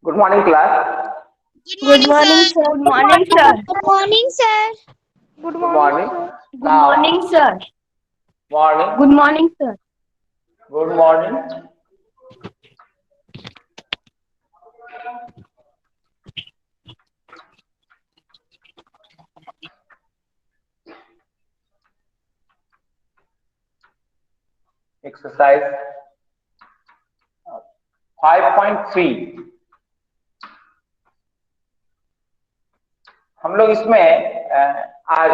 Good morning, class. Good Good morning, morning, sir. sir. Good morning, sir. Good morning, sir. Good Good morning, morning. sir. Good morning, Now, sir. morning. Good morning, sir. Good morning. Exercise 5.3. हम लोग इसमें आज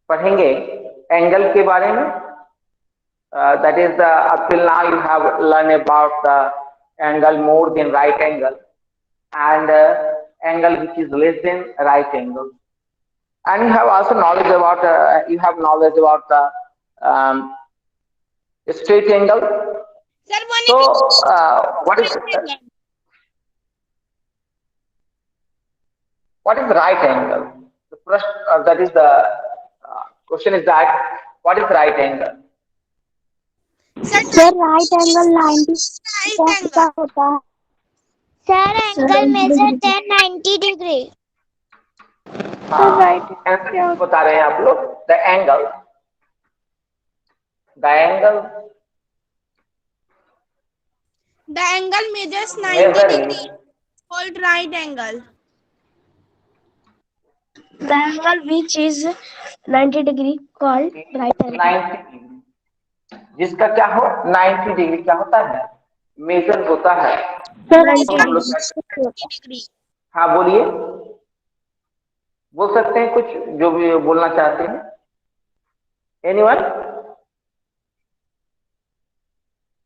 पढ़ेंगे angle के बारे में. That is the up till now you have learned about the angle more than right angle and angle which is less than right angle. And you have also knowledge about the um, straight angle. Sir, one So right angle. what is right angle? The first that is the question is that what is right angle? Sir, sir right angle 90 right का angle. होता है. Sir Sir, angle measure 1090 degree. Sir right हाँ, क्या answer होता बता रहे हैं आप लोग. The angle The angle measures 90 measuring degrees. Called right angle. the angle which is 90 degree called right angle. 90 degree, जिसका क्या हो 90 डिग्री क्या होता है, मेजर होता है. सर 90 तो हम लोग degree. 90 degree. हाँ बोलिए, बोल सकते हैं कुछ जो भी बोलना चाहते हैं. एनीवन?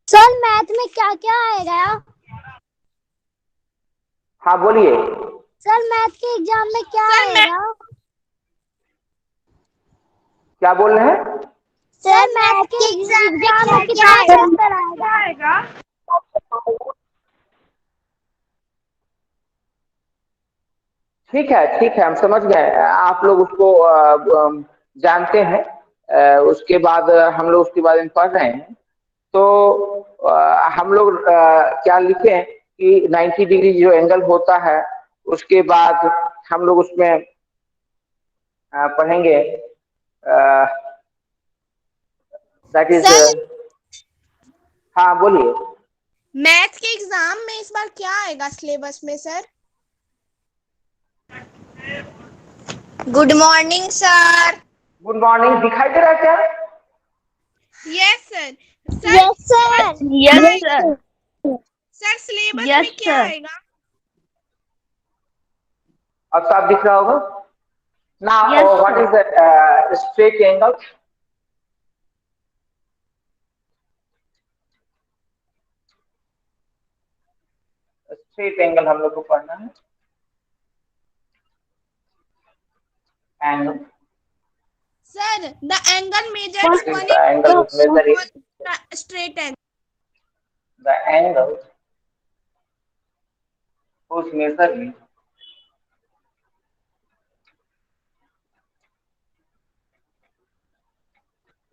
सर मैथ में क्या क्या आएगा? हाँ बोलिए. सर मैथ के एग्जाम में क्या सर आएगा? क्या बोल रहे हैं? सर मैथ के एग्जाम में कितना चैप्टर आएगा? आएगा? ठीक है, हम समझ गए. आप लोग उसको जानते हैं. उसके बाद हम लोग उसके बारे में पढ़ रहे हैं. तो हम लोग क्या लिखें कि 90 डिग्री जो एंगल होता है, उसके बाद हम लोग उसमें पढ़ेंगे दैट इज. सर हाँ बोलिए. मैथ के एग्जाम में इस बार क्या आएगा सिलेबस में sir? Good morning sir. Good morning. दिखाई दे रहा है क्या? Yes sir. Sir yes sir. Yes, sir. Sir syllabus Yes, में क्या sir. आएगा? अब साफ दिख रहा होगा. Now Yes, what sir. Is the straight angle? Straight angle हम लोग को पढ़ना है. Angle Sir, the angle measures is the 180 angle which measuring called straight angle. the angle whose measurement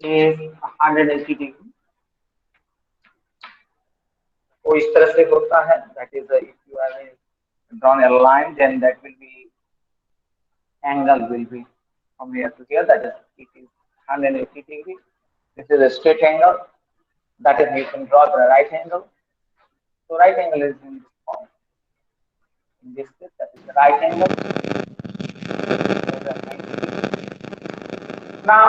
is 180 degree. वो इस तरह से होता है. That is if you are drawn a line, then that will be angle will be from here to here. That is it is 180 degree. This is a straight angle. That is you can draw the right angle. So right angle is in this form. In this case, that is the right angle. Now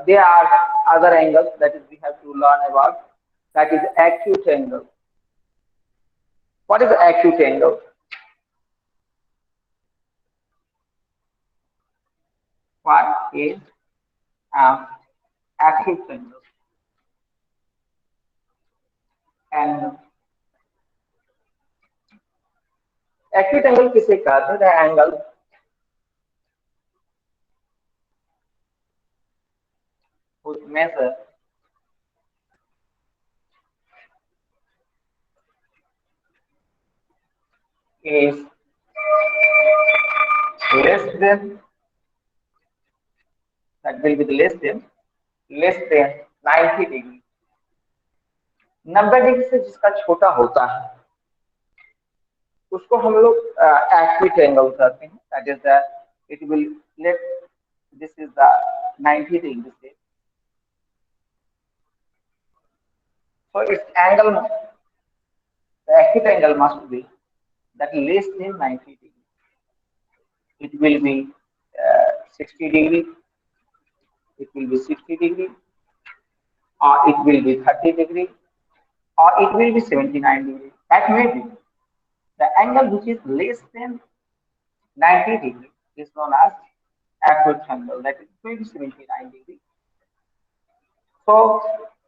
there are other angles that is we have to learn about. That is acute angle. What is acute angle? What is an acute angle? And acute angle किसे कहते हैं? The angle whose measure is less than, that will be the less than 90 degree. 90 degree से जिसका छोटा होता है उसको हम लोग एक्यूट एंगल कहते हैं. That is the it will let this is the 90 degree. So its angle, the acute angle must be that less than 90 degree. It will be 60 degree, it will be 60 degree, or it will be 30 degree, or it will be 79 degree. That may be the angle which is less than 90 degree is known as acute angle. That is will be 79 degree. So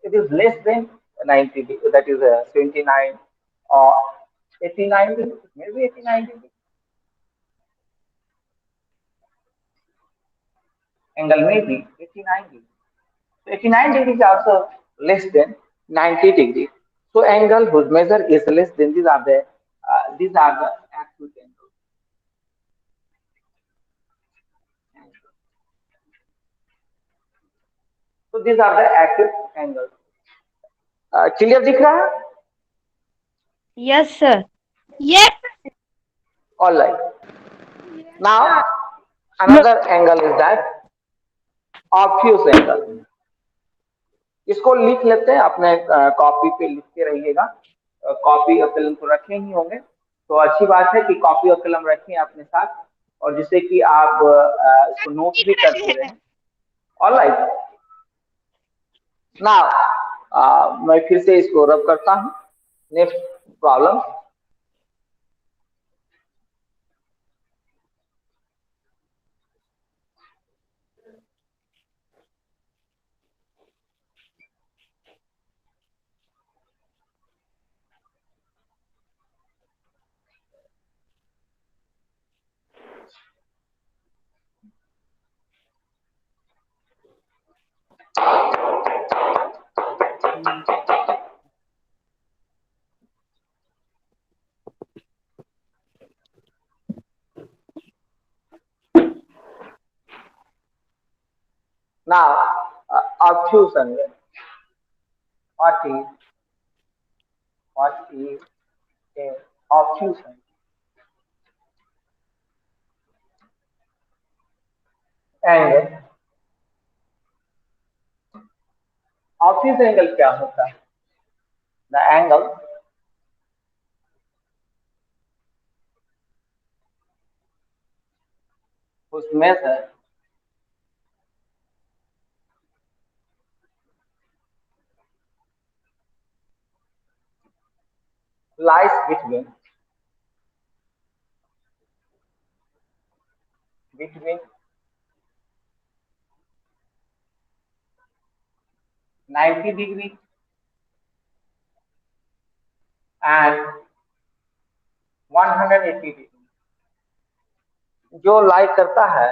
it is less than 90 degree. That is 79 or 89 degree. Maybe 89 degree. Angle may be 89 degree. So 89 degree is also less than 90 degree. So angle whose measure is less than these are the acute angles. So these are the acute angles. Clear दिख रहा है? Yes, sir. Yes. All right. Now another angle is that obtuse angle. इसको लिख लेते हैं, अपने copy पे लिखते रहिएगा. कॉपी और कलम तो रखे ही होंगे, तो अच्छी बात है कि कॉपी और कलम रखें अपने साथ, और जिससे कि आप इसको नोट भी करते रहें. ऑलराइट. नाउ मैं फिर से इसको रब करता हूं. Next problem. Now, obtuse angle. What is a obtuse angle? Angle. obtuse angle क्या होता है? The angle whose measure lies between 90 degree and 180 degree. जो लाई करता है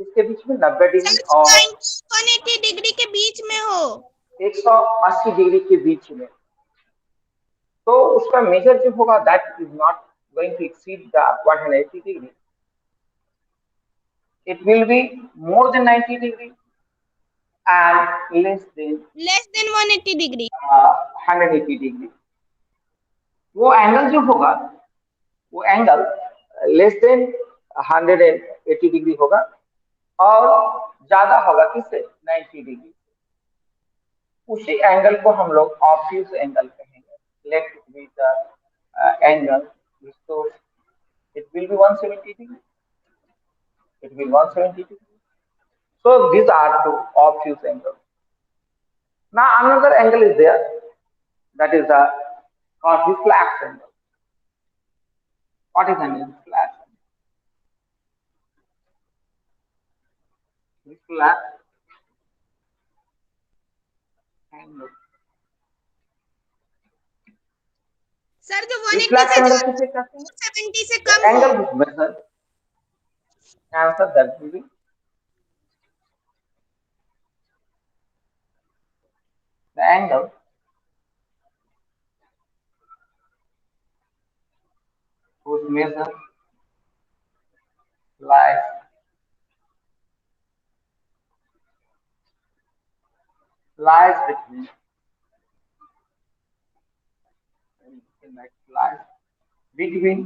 इसके बीच में 90 डिग्री और 180 डिग्री के बीच में हो. 180 डिग्री के बीच में, तो उसका मेजर जो होगा that is not going to exceed the 180 degree. It will be more than 90 degree and less than 180 degree. 180 degree. वो एंगल जो होगा, वो एंगल लेस देन 180 डिग्री होगा और ज्यादा होगा किससे? 90 डिग्री. उसी एंगल को हम लोग ऑब्ट्यूज एंगल कहेंगे. Let it be the angle, so it will be 170 degree. It will be 170 degree. So these are two obtuse angles. Now another angle is there, that is the called reflex angle. What is an reflex angle? Reflex angle. Sir जो 180 Reflex से angle किसे कहते हैं? 70 से कम Angle हो. which measure. Answer that will be the angle whose measure lies between lies between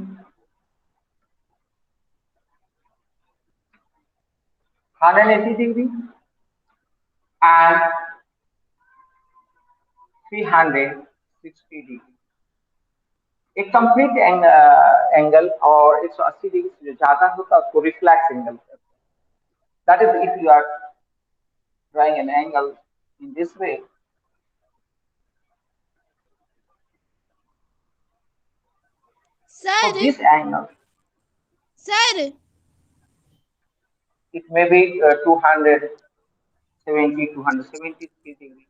180 degree and 360 degree. एक complete angle और 180 degree से जो ज्यादा होता है उसको रिफ्लेक्स एंगल कहते हैं. That is if you are drawing an angle in this way. So sir this angle, sir it may be 273 degree.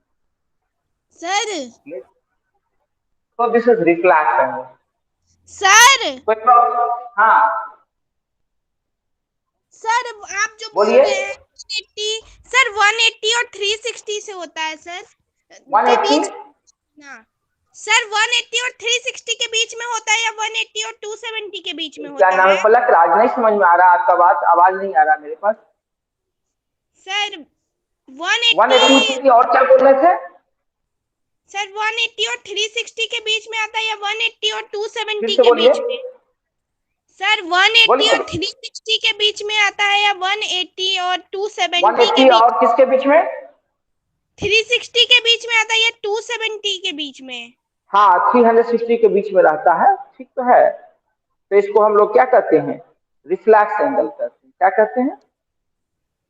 Sir Yes. So this is reflex angle. Sir कोई हाँ सर आप जो बोल बोलिए. रहे हैं 180 सर 180 और 360 से होता है सर के 180 बीच. हाँ सर 180 और 360 के बीच में होता है या 180 और 270 के बीच में क्या होता नाम है है पलक? राज नहीं समझ में आ रहा आपका बात. आवाज नहीं आ रहा मेरे पास. सर 180 180 और क्या बोल रहे थे? सर 180 और 360 के बीच में आता है या 180 और फिर 270 से के बोलिए. बीच में. सर 180 बोलिए. और 360 के बीच में आता है या 180 और 270 के 180 बीच. और किसके बीच में? 360 के बीच में आता है या 270 के बीच में. हाँ 360 के बीच में रहता है. ठीक तो है. तो इसको हम लोग क्या कहते हैं? रिफ्लेक्स एंगल कहते हैं. क्या कहते हैं?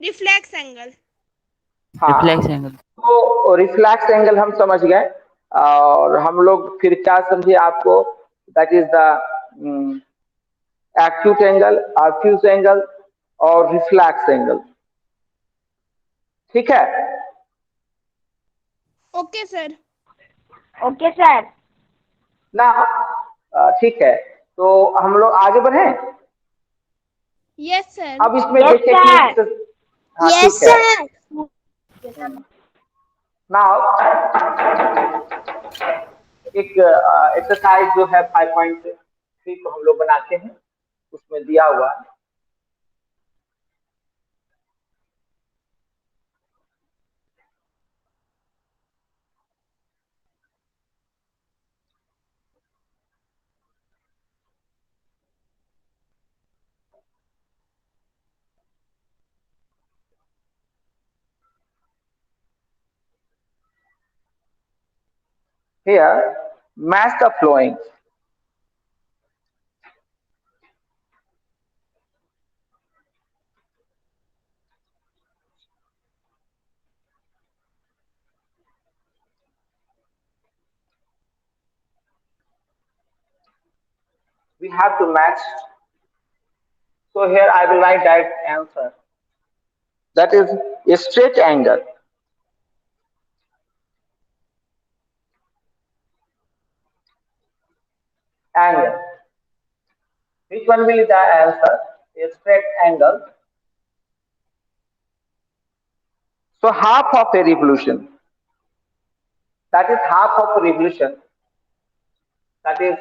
Reflex angle. हाँ. Reflex angle. तो रिफ्लेक्स एंगल हम समझ गए. और हम लोग फिर क्या समझे आपको? That is the acute angle, obtuse angle और रिफ्लेक्स एंगल. ठीक है. Okay sir. Okay sir. ना ठीक है. तो हम लोग आगे बढ़े. Yes sir. अब इसमें Yes, देखिए sir. कि हाँ Yes, ठीक है. sir. नाउ एक एक्सरसाइज जो है 5.3 को हम लोग बनाते हैं. उसमें दिया हुआ है. Here, match the flowing. We have to match. So here I will write that answer. That is a straight angle. Angle. Which one will be the answer? A straight angle. So half of a revolution. That is half of a revolution. That is,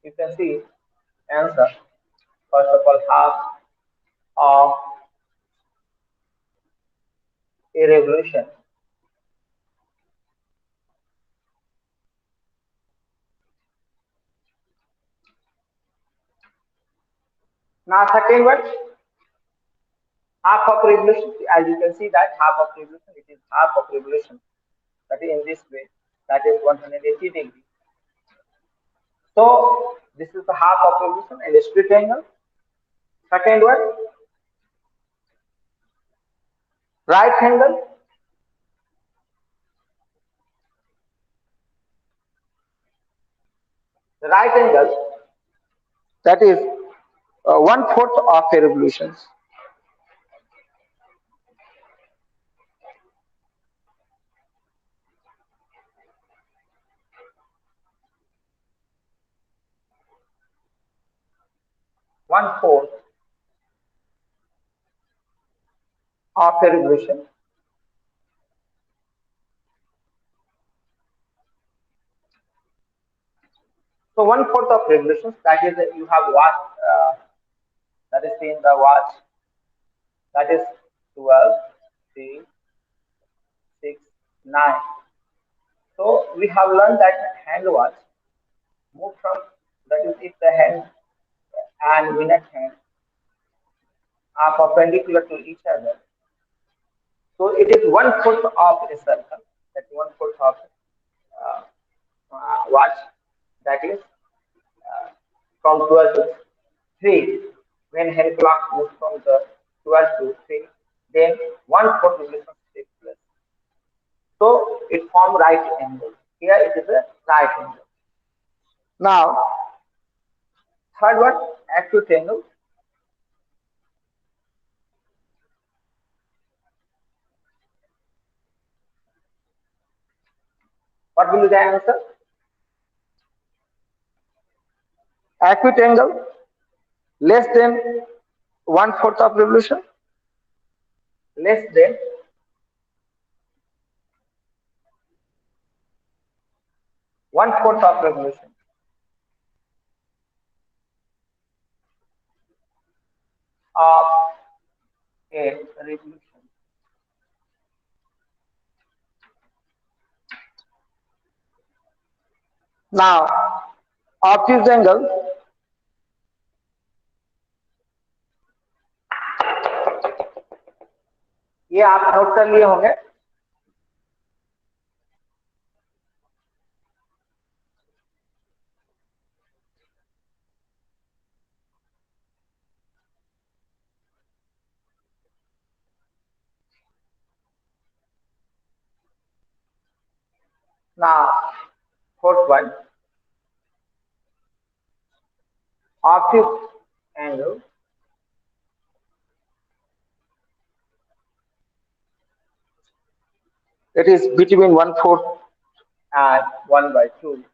you can see answer. First of all, half of a revolution. Now second one, half of revolution. As you can see that half of revolution, it is half of revolution. That is in this way. That is 180 degree. So this is the half of revolution and a straight angle. Second one, right angle. The right angle, that is 1/4 of a revolution. One-fourth of a revolution. So 1/4 of revolutions, that is you have watch, that is in the watch, that is 12, 3, 6, 9. So we have learned that hand watch move from that is if the hand and minute hand are perpendicular to each other. So it is 1/4 of a circle. That's 1/4 of uh, watch. That is from 12 to 3. When hand clock moves from the 12 to 3, then 1/4 relation takes place. So it forms right angle. Here it is a right angle. Now, third one, acute angle. What will be the answer? Acute angle less than 1/4 of revolution, less than 1/4 of revolution of a revolution. Now, obtuse angle, ये आप note कर लिए होंगे. Now, fourth one, obtuse angle it is between 1/4 and 1/2.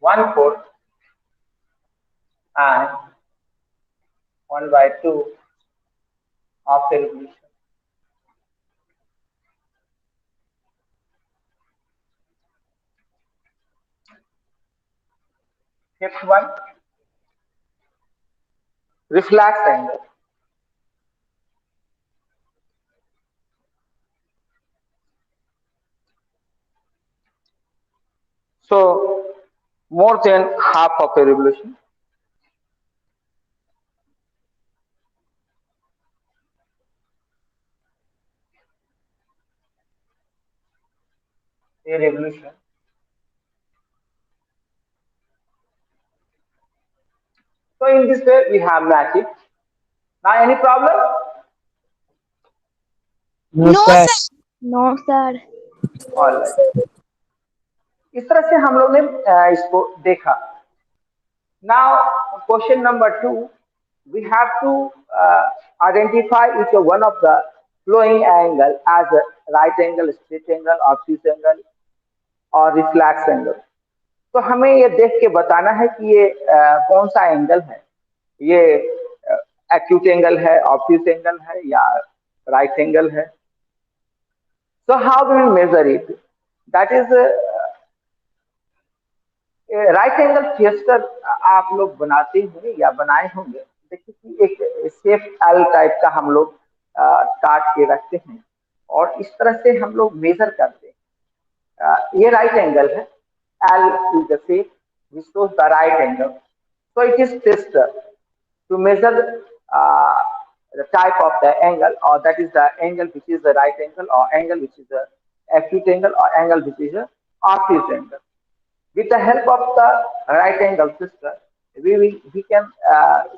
1/4 and 1/2 of the revolution. Fifth one, reflex angle. So more than half of a revolution. A revolution. So in this way we have magic. Now any problem? No, sir. No, sir. All right. इस तरह से हम लोग ने इसको देखा. Now question number 2, we have to identify each one of the flowing angle as a right angle, straight angle, obtuse angle और reflex angle. तो हमें ये देख के बताना है कि ये कौन सा एंगल है. ये एक्यूट एंगल है, ऑब्ट्यूज एंगल है या राइट एंगल है. So how do we measure it? That is right angle थियस्टर आप लोग बनाते होंगे या बनाए होंगे. देखिए कि एक शेप एल टाइप का हम लोग काट के रखते हैं और इस तरह से हम लोग मेजर करते हैं. ये राइट एंगल है. L is the shape which shows the right angle. So it is tester to measure the type of the angle, or that is the angle which is the right angle, or angle which is the acute angle, or angle which is the obtuse angle. With the help of the right angle tester, we can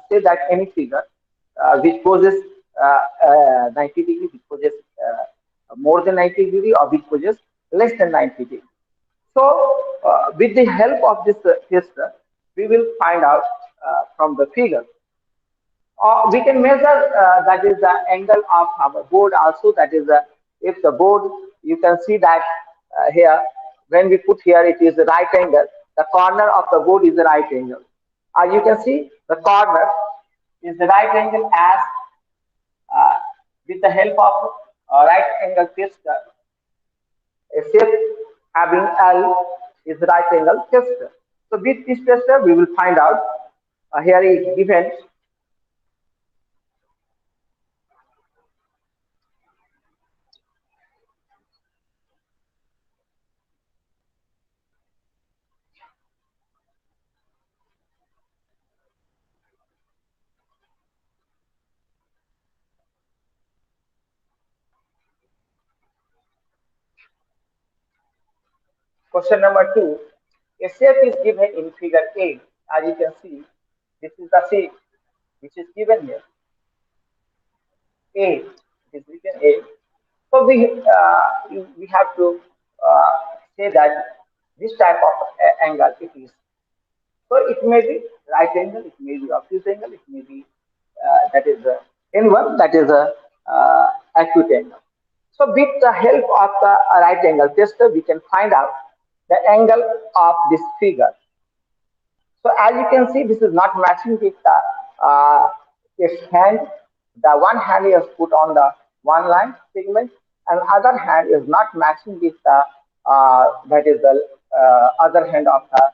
say that any figure which poses 90 degree, which poses more than 90 degree, or which poses less than 90 degree. So, with the help of this tester, we will find out from the figure. We can measure that is the angle of our board also. That is if the board, you can see that here, when we put here, it is the right angle. The corner of the board is the right angle. You can see the corner is the right angle as uh, with the help of right angle tester. A shape having L is the right angle tester. So with this tester, we will find out. Here is given. Question number 2. A shape is given in figure A. As you can see, this is the shape which is given here. A. It is written A. So we have to say that this type of angle it is. So it may be right angle, it may be obtuse angle, it may be that is a N1, that is a acute angle. So with the help of the right angle tester, we can find out the angle of this figure. So as you can see, this is not matching with the its hand. The one hand is put on the one line segment, and other hand is not matching with the that is the other hand of the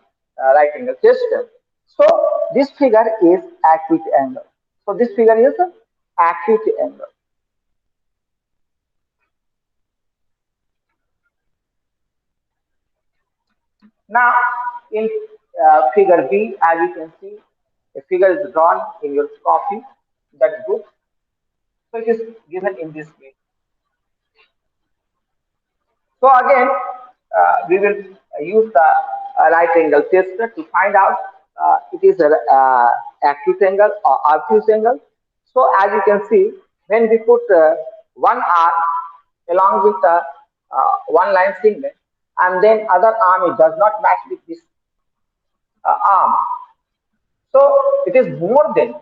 right angle tester. So this figure is acute angle. So this figure is acute angle. Now, in figure B, as you can see, a figure is drawn in your copy, that book. So it is given in this way. So again, we will use the right angle tester to find out it is an acute angle or obtuse angle. So as you can see, when we put one arm along with the one line segment, and then other arm it does not match with this arm. So it is more than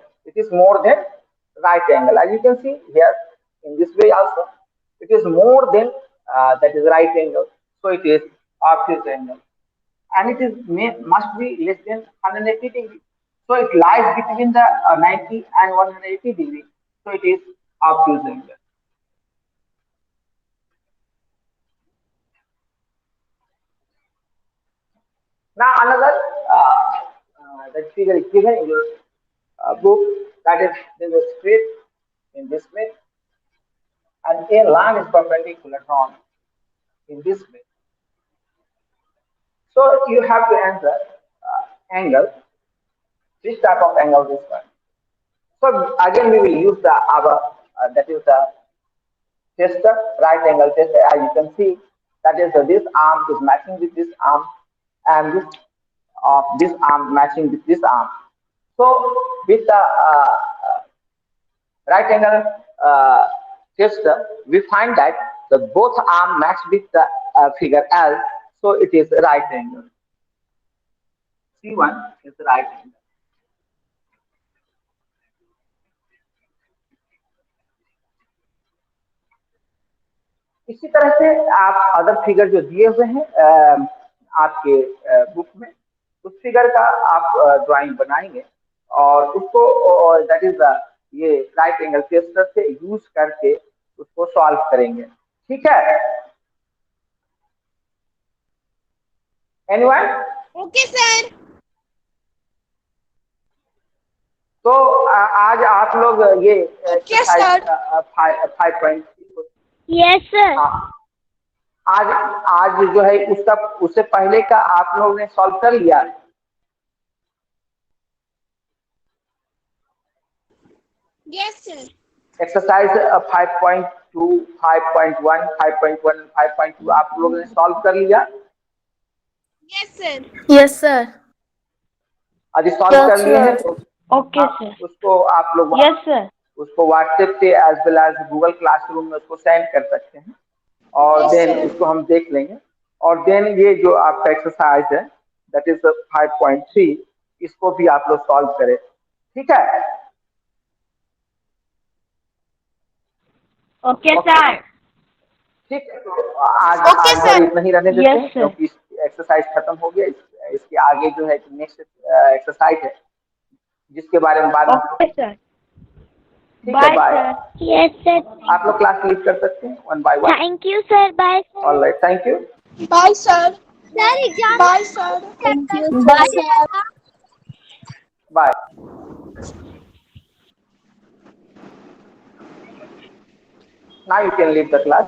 right angle. As you can see here in this way also, it is more than that is right angle. So it is obtuse angle, and it is must be less than 180 degree. So it lies between the 90 and 180 degree. So it is obtuse angle. Now another that figure is given in your book, that is there is a straight in this way, and a line is perpendicular drawn in this way. So you have to answer angle, this type of angle, this one. So again we will use the our that is the tester, right angle tester. As you can see, that is this arm is matching with this arm, and this arm matching with this arm. So with the right angle tester, we find that the both arm match with the figure L, so it is right angle. C1 is the right angle. इसी तरह से आप other figure जो दिए हुए हैं आपके book में, उस फिगर का आप ड्राइंग बनाएंगे और उसको दैट इज ये राइट एंगल टेस्टर से यूज करके उसको सॉल्व करेंगे. ठीक है? एनीवन? Okay sir. तो आज आप लोग ये एक्सरसाइज 5.3 यस सर. आज आज जो है उससे पहले का आप लोगों ने सॉल्व कर लिया? Yes sir. एक्सरसाइज 5.2, 5.1, 5.1, 5.2 आप लोगों ने सॉल्व कर लिया? Yes sir. Yes sir. अभी सॉल्व कर लिए हैं तो ओके सर. उसको आप लोग यस सर. उसको व्हाट्सएप पे as well as Google classroom में उसको सेंड कर सकते हैं और देन उसको हम देख लेंगे. और देन ये जो आपका एक्सरसाइज है दैट इज 5.3, इसको भी आप लोग सॉल्व करें. ठीक है? Okay sir. ठीक है. तो आज इतना ही रहने देते हैं क्योंकि एक्सरसाइज खत्म हो गया. इसके आगे जो है नेक्स्ट एक्सरसाइज है जिसके बारे में बात. Okay sir. ठीक है, बाय. Yes sir. आप लोग क्लास लीव कर सकते हैं one by one. Thank you sir. Bye sir. Alright, thank you. Bye sir. Sir exam bye sir. Thank you. Bye sir. Bye. Now you can leave the class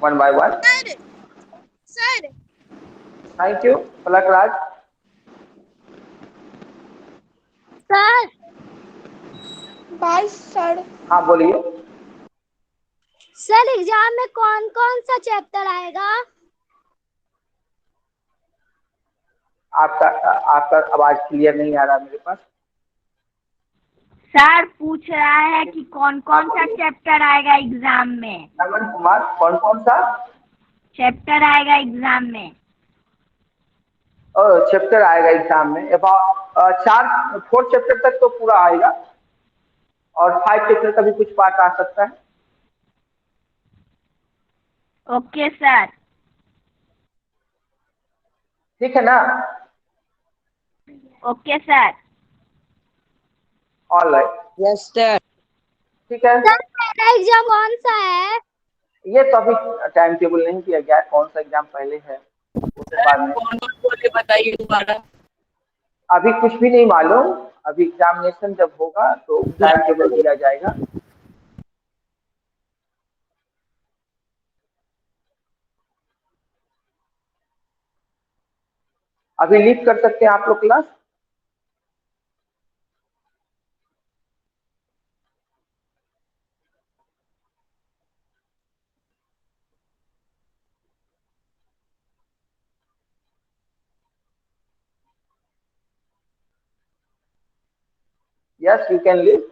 one by one. Sir. Thank you, Palak Raj. Sir bye sir. हाँ बोलिए. Sir exam में कौन कौन सा chapter आएगा? आपका आपका आवाज क्लियर नहीं आ रहा मेरे पास। सर पूछ रहा है कि कौन कौन सा चैप्टर आएगा एग्जाम में। नमन कुमार, कौन कौन सा चैप्टर आएगा एग्जाम में। चैप्टर आएगा एग्जाम में? अबाउट 4 चैप्टर तक तो पूरा आएगा, और 5 चैप्टर का भी कुछ पार्ट आ सकता है। Okay sir. ठीक है ना? Okay sir. All right, yes sir. ठीक है। मेरा एग्जाम कौन सा है? ये तो अभी टाइम टेबल नहीं किया गया, कौन सा एग्जाम पहले है उसके बाद में। कौन कौन बोले बताइए दोबारा। अभी कुछ भी नहीं मालूम, अभी एग्जामिनेशन जब होगा तो टाइम टेबल दिया जाएगा। अभी लीव कर सकते हैं आप लोग class? Yes, you can leave.